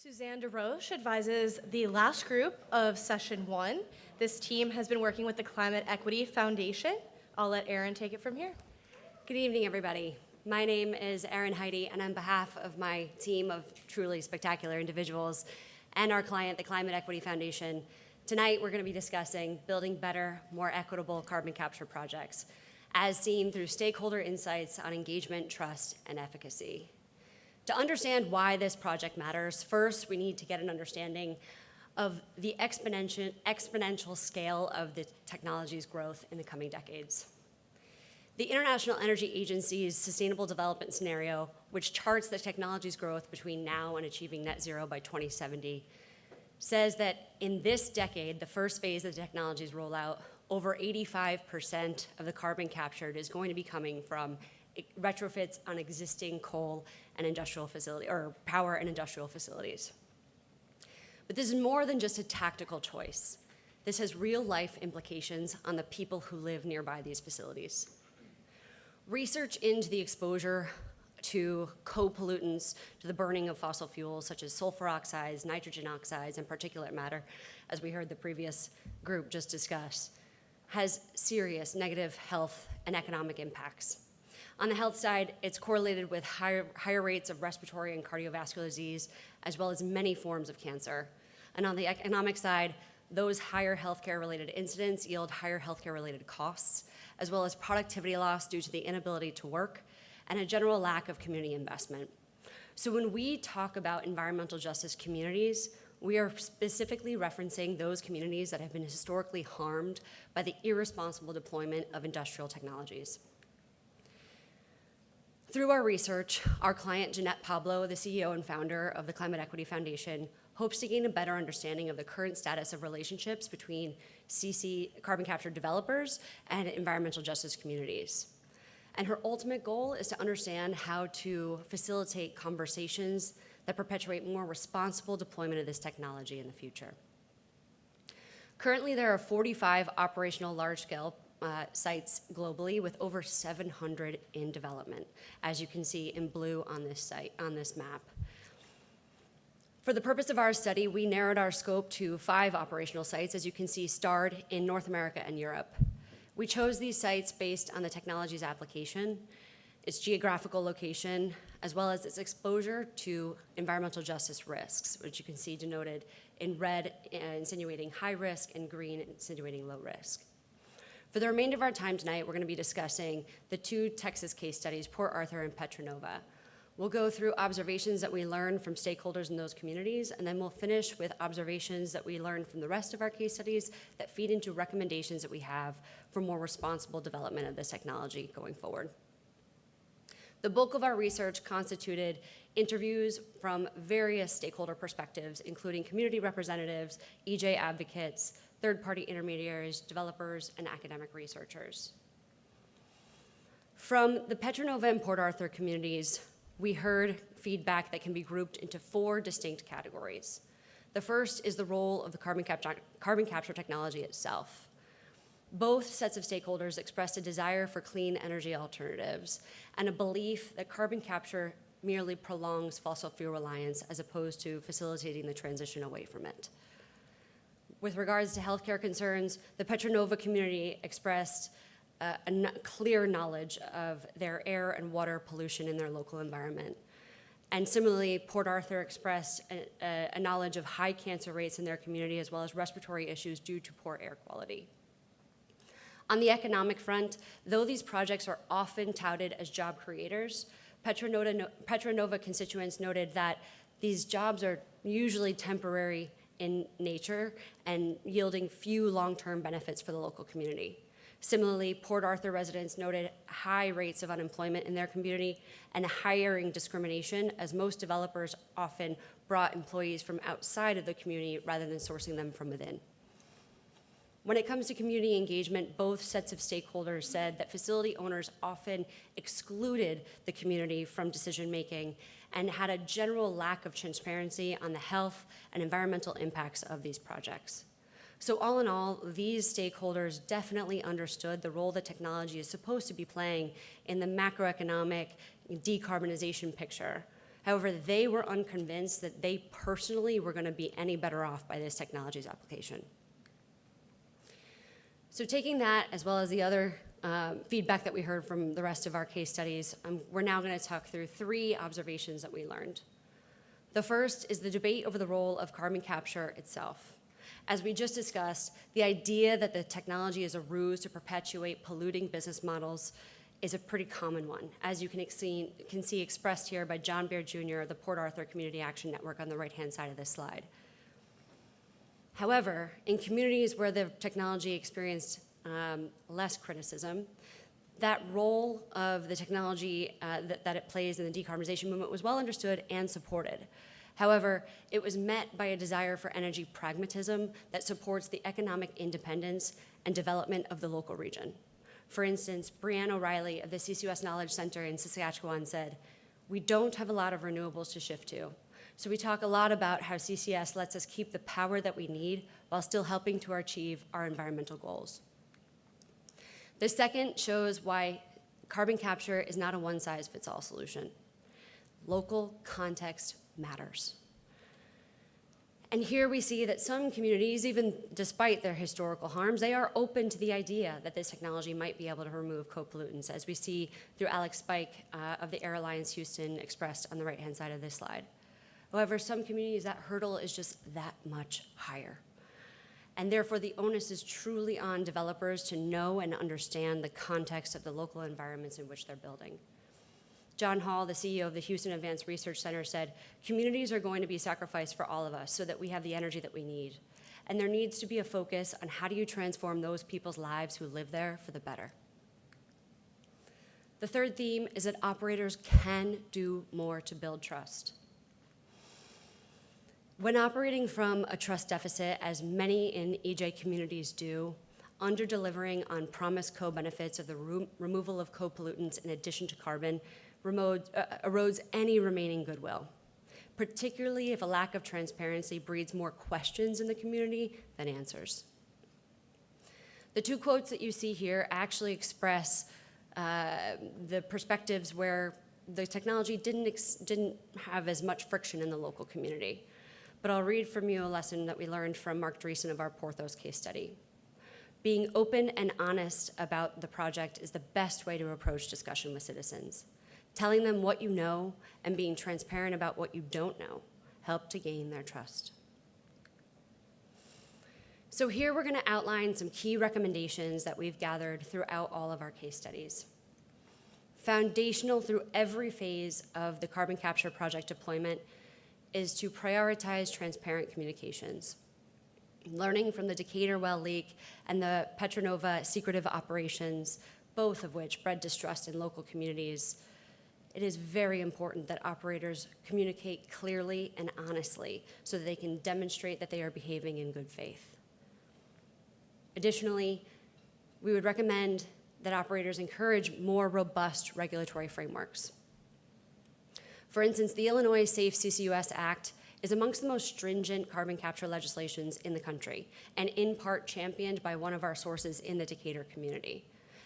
Susanne DesRoches advises the last group of session 1. This team has been working with the Climate Equity Foundation. I'll let Erin take it from here. Good evening, everybody. My name is Erin Heidi, and on behalf of my team of truly spectacular individuals and our client, the Climate Equity Foundation, tonight we're going to be discussing building better, more equitable carbon capture projects, as seen through stakeholder insights on engagement, trust, and efficacy. To understand why this project matters, first we need to get an understanding of the exponential scale of the technology's growth in the coming decades. The International Energy Agency's Sustainable Development Scenario, which charts the technology's growth between now and achieving net zero by 2070, says that in this decade, the first phase of the technology's rollout, over 85% of the carbon captured is going to be coming from retrofits on existing coal and industrial facility, or power and industrial facilities. But this is more than just a tactical choice. This has real-life implications on the people who live nearby these facilities. Research into the exposure to co-pollutants to the burning of fossil fuels, such as sulfur oxides, nitrogen oxides, and particulate matter, as we heard the previous group just discuss, has serious negative health and economic impacts. On the health side, it's correlated with higher rates of respiratory and cardiovascular disease, as well as many forms of cancer. And on the economic side, those higher healthcare-related incidents yield higher healthcare-related costs, as well as productivity loss due to the inability to work and a general lack of community investment. So when we talk about environmental justice communities, we are specifically referencing those communities that have been historically harmed by the irresponsible deployment of industrial technologies. Through our research, our client, Jeanette Pablo, the CEO and founder of the Climate Equity Foundation, hopes to gain a better understanding of the current status of relationships between carbon capture developers and environmental justice communities. And her ultimate goal is to understand how to facilitate conversations that perpetuate more responsible deployment of this technology in the future. Currently, there are 45 operational large-scale sites globally, with over 700 in development, as you can see in blue on this map. For the purpose of our study, we narrowed our scope to 5 operational sites, as you can see starred in North America and Europe. We chose these sites based on the technology's application, its geographical location, as well as its exposure to environmental justice risks, which you can see denoted in red, insinuating high risk, and green, insinuating low risk. For the remainder of our time tonight, we're going to be discussing the 2 Texas case studies, Port Arthur and Petra Nova. We'll go through observations that we learned from stakeholders in those communities, and then we'll finish with observations that we learned from the rest of our case studies that feed into recommendations that we have for more responsible development of this technology going forward. The bulk of our research constituted interviews from various stakeholder perspectives, including community representatives, EJ advocates, third-party intermediaries, developers, and academic researchers. From the Petra Nova and Port Arthur communities, we heard feedback that can be grouped into 4 distinct categories. The first is the role of the carbon capture technology itself. Both sets of stakeholders expressed a desire for clean energy alternatives and a belief that carbon capture merely prolongs fossil fuel reliance as opposed to facilitating the transition away from it. With regards to healthcare concerns, the Petra Nova community expressed clear knowledge of their air and water pollution in their local environment. And similarly, Port Arthur expressed a knowledge of high cancer rates in their community, as well as respiratory issues due to poor air quality. On the economic front, though these projects are often touted as job creators, Petra Nova constituents noted that these jobs are usually temporary in nature and yielding few long-term benefits for the local community. Similarly, Port Arthur residents noted high rates of unemployment in their community and hiring discrimination, as most developers often brought employees from outside of the community rather than sourcing them from within. When it comes to community engagement, both sets of stakeholders said that facility owners often excluded the community from decision-making and had a general lack of transparency on the health and environmental impacts of these projects. So all in all, these stakeholders definitely understood the role that technology is supposed to be playing in the macroeconomic decarbonization picture. However, they were unconvinced that they personally were going to be any better off by this technology's application. So taking that, as well as the other feedback that we heard from the rest of our case studies, we're now going to talk through 3 observations that we learned. The first is the debate over the role of carbon capture itself. As we just discussed, the idea that the technology is a ruse to perpetuate polluting business models is a pretty common one, as you can see expressed here by John Baird Jr. of the Port Arthur Community Action Network on the right-hand side of this slide. However, in communities where the technology experienced less criticism, that role of the technology that it plays in the decarbonization movement was well understood and supported. However, it was met by a desire for energy pragmatism that supports the economic independence and development of the local region. For instance, Brianne O'Reilly of the CCUS Knowledge Center in Saskatchewan said, "We don't have a lot of renewables to shift to. So we talk a lot about how CCS lets us keep the power that we need while still helping to achieve our environmental goals." The second shows why carbon capture is not a one-size-fits-all solution. Local context matters. And here we see that some communities, even despite their historical harms, they are open to the idea that this technology might be able to remove co-pollutants, as we see through Alex Spike of the Air Alliance Houston expressed on the right-hand side of this slide. However, some communities, that hurdle is just that much higher. And therefore, the onus is truly on developers to know and understand the context of the local environments in which they're building. John Hall, the CEO of the Houston Advanced Research Center, said, "Communities are going to be sacrificed for all of us so that we have the energy that we need. And there needs to be a focus on how do you transform those people's lives who live there for the better." The third theme is that operators can do more to build trust. When operating from a trust deficit, as many in EJ communities do, under-delivering on promised co-benefits of the removal of co-pollutants in addition to carbon erodes any remaining goodwill, particularly if a lack of transparency breeds more questions in the community than answers. The 2 quotes that you see here actually express the perspectives where the technology didn't have as much friction in the local community. But I'll read from you a lesson that we learned from Mark Dreesen of our Porthos case study. "Being open and honest about the project is the best way to approach discussion with citizens. Telling them what you know and being transparent about what you don't know help to gain their trust." So here we're going to outline some key recommendations that we've gathered throughout all of our case studies. Foundational through every phase of the carbon capture project deployment is to prioritize transparent communications. Learning from the Decatur well leak and the Petronova secretive operations, both of which bred distrust in local communities, it is very important that operators communicate clearly and honestly so that they can demonstrate that they are behaving in good faith. Additionally, we would recommend that operators encourage more robust regulatory frameworks. For instance, the Illinois Safe CCUS Act is amongst the most stringent carbon capture legislations in the country, and in part championed by one of our sources in the Decatur community.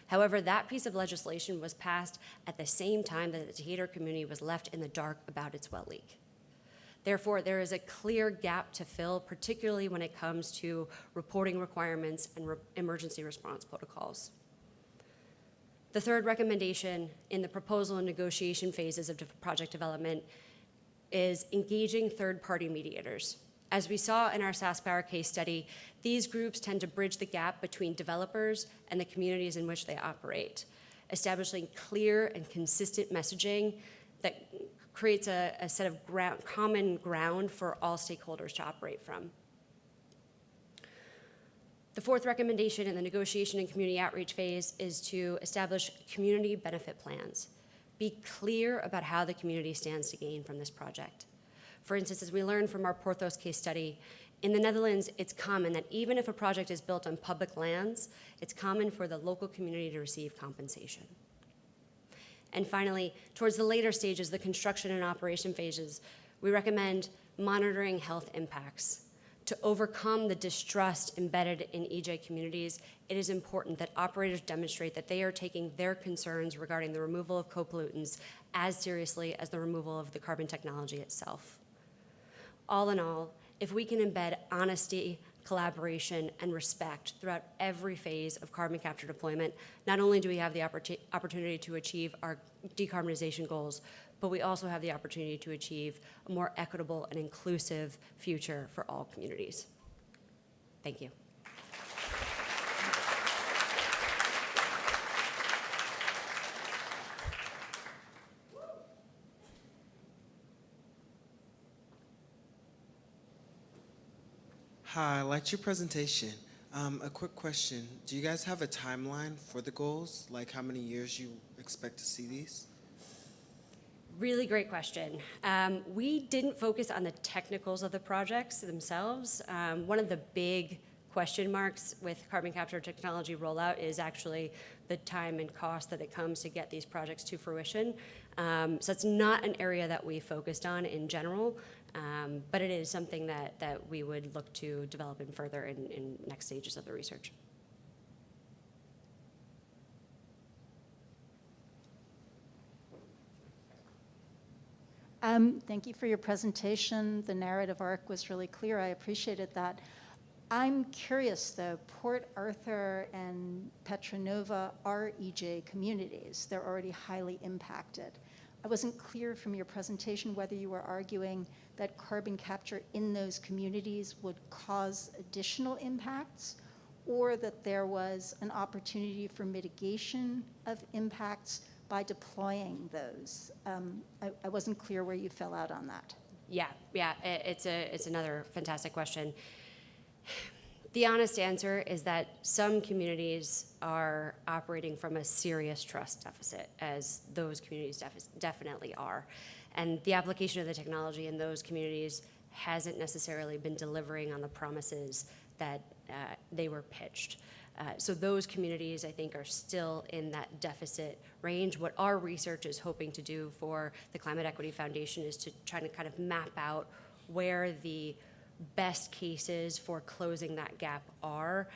However, that piece of legislation was passed at the same time that the Decatur community was left in the dark about its well leak. Therefore, there is a clear gap to fill, particularly when it comes to reporting requirements and emergency response protocols. The third recommendation in the proposal and negotiation phases of project development is engaging third-party mediators. As we saw in our SaskPower case study, these groups tend to bridge the gap between developers and the communities in which they operate, establishing clear and consistent messaging that creates a set of common ground for all stakeholders to operate from. The fourth recommendation in the negotiation and community outreach phase is to establish community benefit plans. Be clear about how the community stands to gain from this project. For instance, as we learned from our Porthos case study, in the Netherlands, it's common that even if a project is built on public lands, it's common for the local community to receive compensation. And finally, towards the later stages, the construction and operation phases, we recommend monitoring health impacts. To overcome the distrust embedded in EJ communities, it is important that operators demonstrate that they are taking their concerns regarding the removal of co-pollutants as seriously as the removal of the carbon technology itself. All in all, if we can embed honesty, collaboration, and respect throughout every phase of carbon capture deployment, not only do we have the opportunity to achieve our decarbonization goals, but we also have the opportunity to achieve a more equitable and inclusive future for all communities. Thank you. Hi, I liked your presentation. A quick question. Do you guys have a timeline for the goals? Like how many years you expect to see these? Really great question. We didn't focus on the technicals of the projects themselves. One of the big question marks with carbon capture technology rollout is actually the time and cost that it comes to get these projects to fruition. So it's not an area that we focused on in general, but it is something that we would look to develop in further in next stages of the research. Thank you for your presentation. The narrative arc was really clear. I appreciated that. I'm curious, though, Port Arthur and Petra Nova are EJ communities. They're already highly impacted. I wasn't clear from your presentation whether you were arguing that carbon capture in those communities would cause additional impacts, or that there was an opportunity for mitigation of impacts by deploying those. I wasn't clear where you fell out on that. Yeah, it's another fantastic question. The honest answer is that some communities are operating from a serious trust deficit, as those communities definitely are. And the application of the technology in those communities hasn't necessarily been delivering on the promises that they were pitched. So those communities, I think, are still in that deficit range. What our research is hoping to do for the Climate Equity Foundation is to try to kind of map out where the best cases for closing that gap are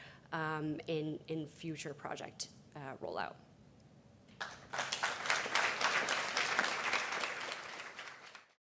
in future project rollout.